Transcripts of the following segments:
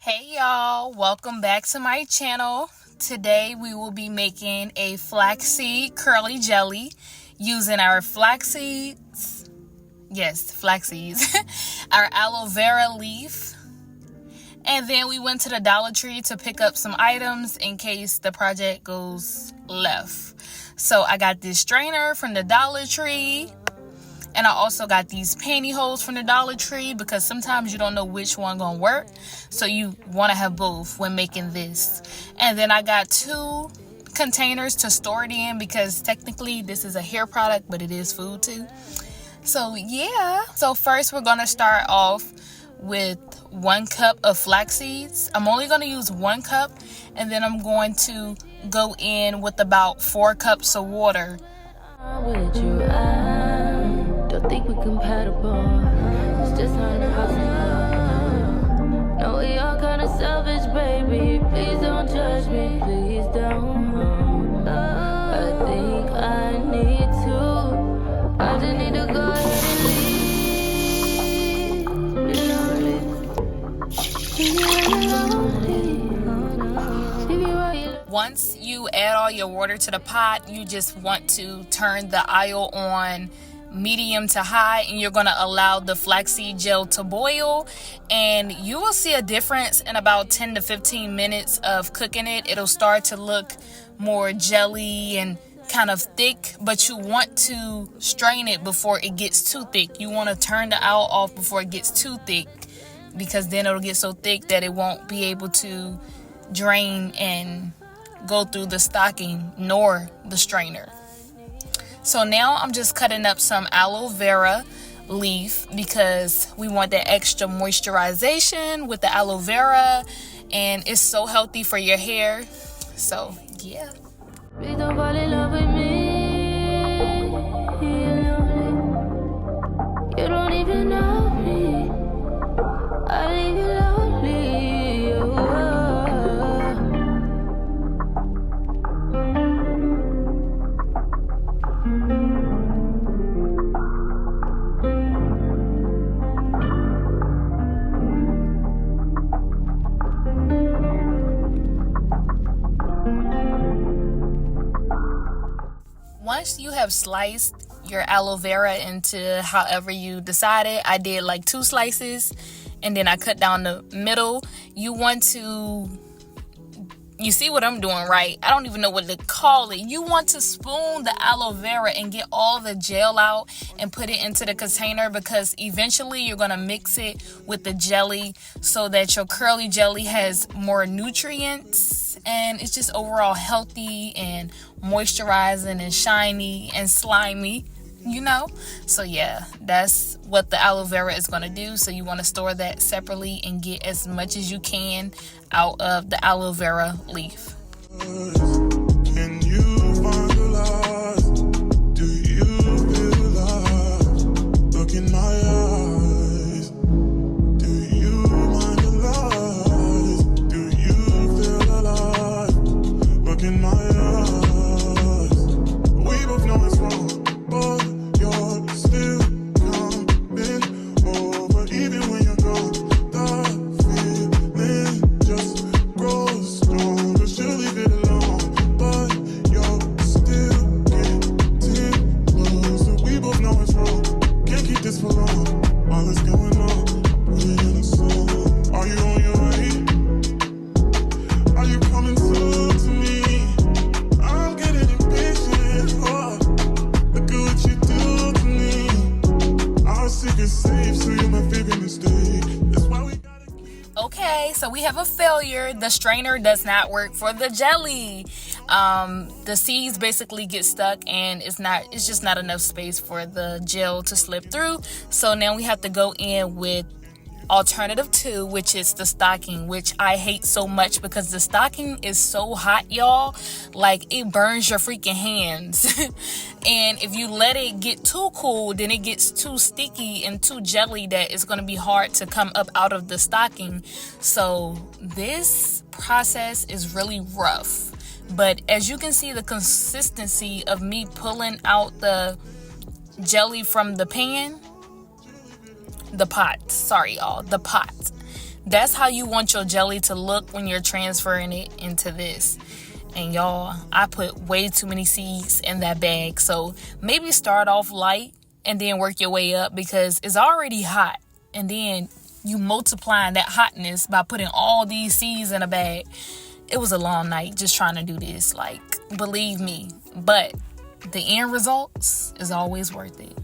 Hey y'all, welcome back to my channel. Today we will be making a flaxseed curly jelly using our flaxseeds. Yes, flaxseeds. Our aloe vera leaf. And then we went to the Dollar Tree to pick up some items in case the project goes left. So I got this strainer from the Dollar Tree. And I also got these pantyhose from the Dollar Tree because sometimes you don't know which one gonna work. So you want to have both when making this. And then I got 2 containers to store it in because technically this is a hair product, but it is food too. So yeah. So first we're gonna start off with 1 cup of flax seeds. I'm only gonna use 1 cup, and then I'm going to go in with about 4 cups of water. Don't think we're compatible. It's just not impossible. No, we all kind of selfish, baby. Please don't judge me. Please don't. I think I need to. I just need to go ahead and leave. Once you add all your water to the pot, you just want to turn the oil on medium to high, and you're going to allow the flaxseed gel to boil, and you will see a difference in about 10 to 15 minutes of cooking it. It'll start to look more jelly and kind of thick, but you want to strain it before it gets too thick. You want to turn the oil off before it gets too thick, because then it'll get so thick that it won't be able to drain and go through the stocking nor the strainer. So now I'm just cutting up some aloe vera leaf because we want that extra moisturization with the aloe vera, and it's so healthy for your hair. So yeah. Please don't fall in love with me. You don't even know me. I leave you lonely. Once you have sliced your aloe vera into however you decided, I did like 2 slices, and then I cut down the middle. You see what I'm doing, right? I don't even know what to call it. You want to spoon the aloe vera and get all the gel out and put it into the container, because eventually you're going to mix it with the jelly so that your curly jelly has more nutrients, and it's just overall healthy and moisturizing and shiny and slimy, you know. So yeah, that's what the aloe vera is going to do. So you want to store that separately and get as much as you can out of the aloe vera leaf. Can you find the lost? Do you feel lost? Look in my eyes. Do you mind the lost? Do you feel alive? Look in my eyes. We both know it's wrong, but you're still coming over, even when you're gone. The feeling just grows stronger. She'll leave it alone, but you're still getting closer. We both know it's wrong. Can't keep this for long. All that's going on, put it in a song. Are you on your way? Are you coming soon to me? I'm getting impatient. Oh, look at what you do to me. Our secret's safe, so you're my favorite mistake. That's why we gotta keep. Okay, so we have a failure. The strainer does not work for the jelly. The seeds basically get stuck, and it's just not enough space for the gel to slip through. So now we have to go in with alternative 2, which is the stocking, which I hate so much because the stocking is so hot, y'all. Like, it burns your freaking hands. And if you let it get too cool, then it gets too sticky and too jelly that it's going to be hard to come up out of the stocking. So this process is really rough. But as you can see, the consistency of me pulling out the jelly from the pan, the pot, sorry y'all, the pot. That's how you want your jelly to look when you're transferring it into this. And y'all, I put way too many seeds in that bag. So maybe start off light and then work your way up, because it's already hot. And then you multiplying that hotness by putting all these seeds in a bag. It was a long night just trying to do this. Like, believe me. But the end results is always worth it.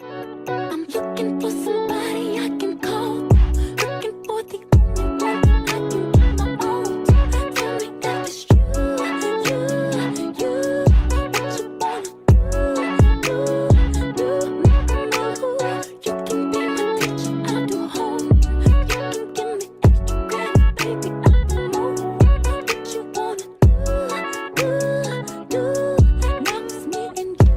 I'm looking for somebody I can call. Looking for the only one I can get my own. Tell me that it's you. What you wanna do. You can be my teacher, I'll do home. You can give me extra credit, baby, I'll do more. What you wanna do. Now it's me and you.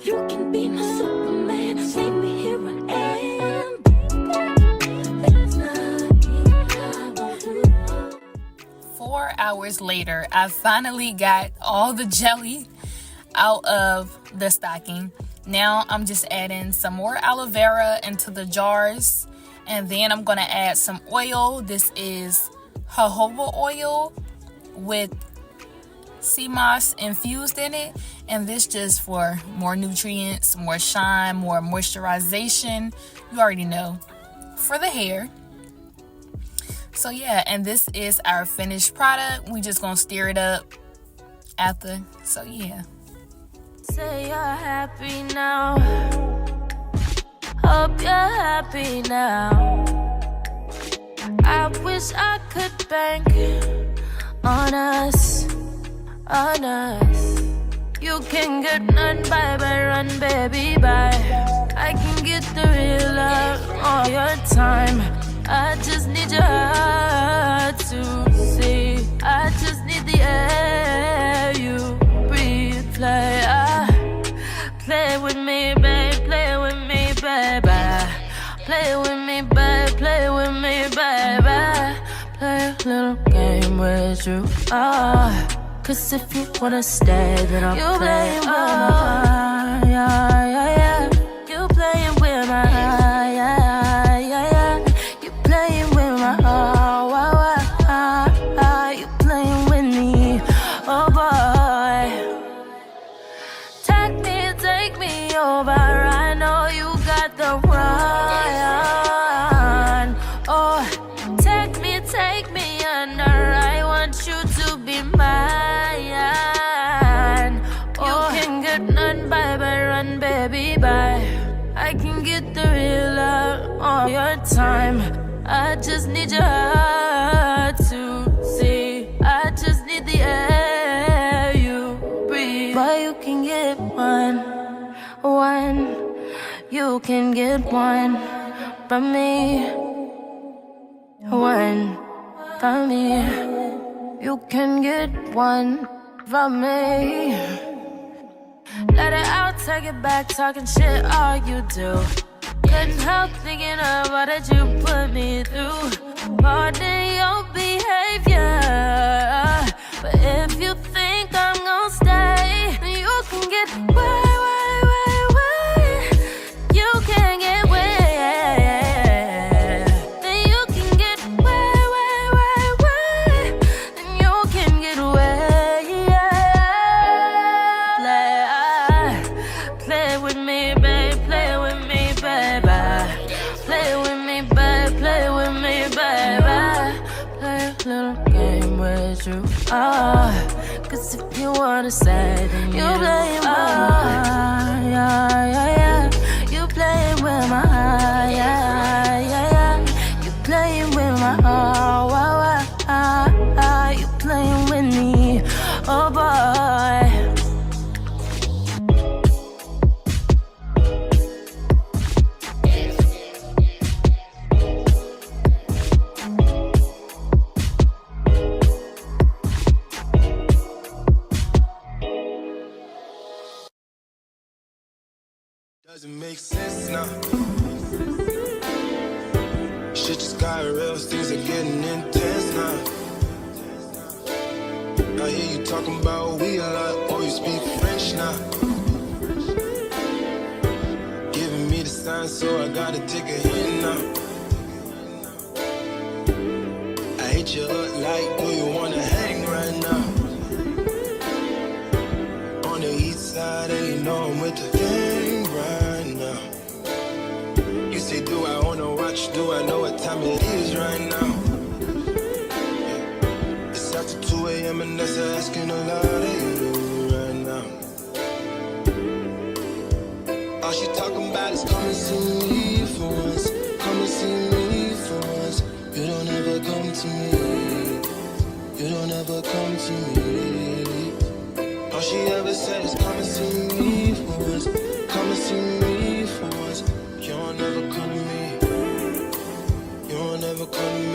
You can be my Superman, save me, here I am. There's nothing I won't do. 4 hours later, I finally got all the jelly out of the stocking. Now I'm just adding some more aloe vera into the jars, and then I'm gonna add some oil. This is jojoba oil with Seamoss infused in it, and this just for more nutrients, more shine, more moisturization. You already know, for the hair. So yeah, and this is our finished product. We just gonna stir it up after. So yeah. Say you're happy now. Hope you're happy now. I wish I could bank on us, on us. You can get none, bye bye, run baby bye. I can get the real love all your time. I just need your heart to see. I just need the air you breathe. Play with me, babe. Play with me, baby. Play with me, babe. Play with me, baby. Play a little game with you. Cause if you wanna stay, then I'll play with my heart. Yeah, yeah, yeah. You playing with my heart. Yeah, yeah, yeah. You playing with my heart. You playing with me. Oh boy. Take me over. I know you got the run. Oh, take me under. I want you to be mine. Oh, you can get none, bye bye, run baby bye. I can get the real love all your time. I just need your heart to see. I just need the air you breathe. But you can get one. You can get one from me. One from me. You can get one from me. Let it out, take it back, talking shit, all you do. couldn't help thinking of all that you put me through. Pardon your behavior, but if you think I'm gonna stay, then you can get way. You can get way. Then you can get way. Then you can get way. Play with me, babe. Play with me, baby. Play with me, babe. Play with me, baby. Play a little game with you. Cause if you wanna say, then you play with my You playing with my heart, You playing with my heart, You playing with me, oh boy. Doesn't make sense now. Shit just got real, things are getting intense now. I hear you talking about we a lot, or you speak French now. Giving me the sign, so I gotta take a hint now. I hit you up like, do you wanna hang right now? On the east side, and you know I'm with the gang right now. You say, do I wanna watch? Do I know what time it is right now? Yeah. It's after 2 a.m. and that's asking a lot of you right now. All she talking about is come and see me for once. Come and see me for once. You don't ever come to me. You don't ever come to me. All she ever said is come and see me for once. Come and see me for once. You don't ever come to me. You don't ever come to me.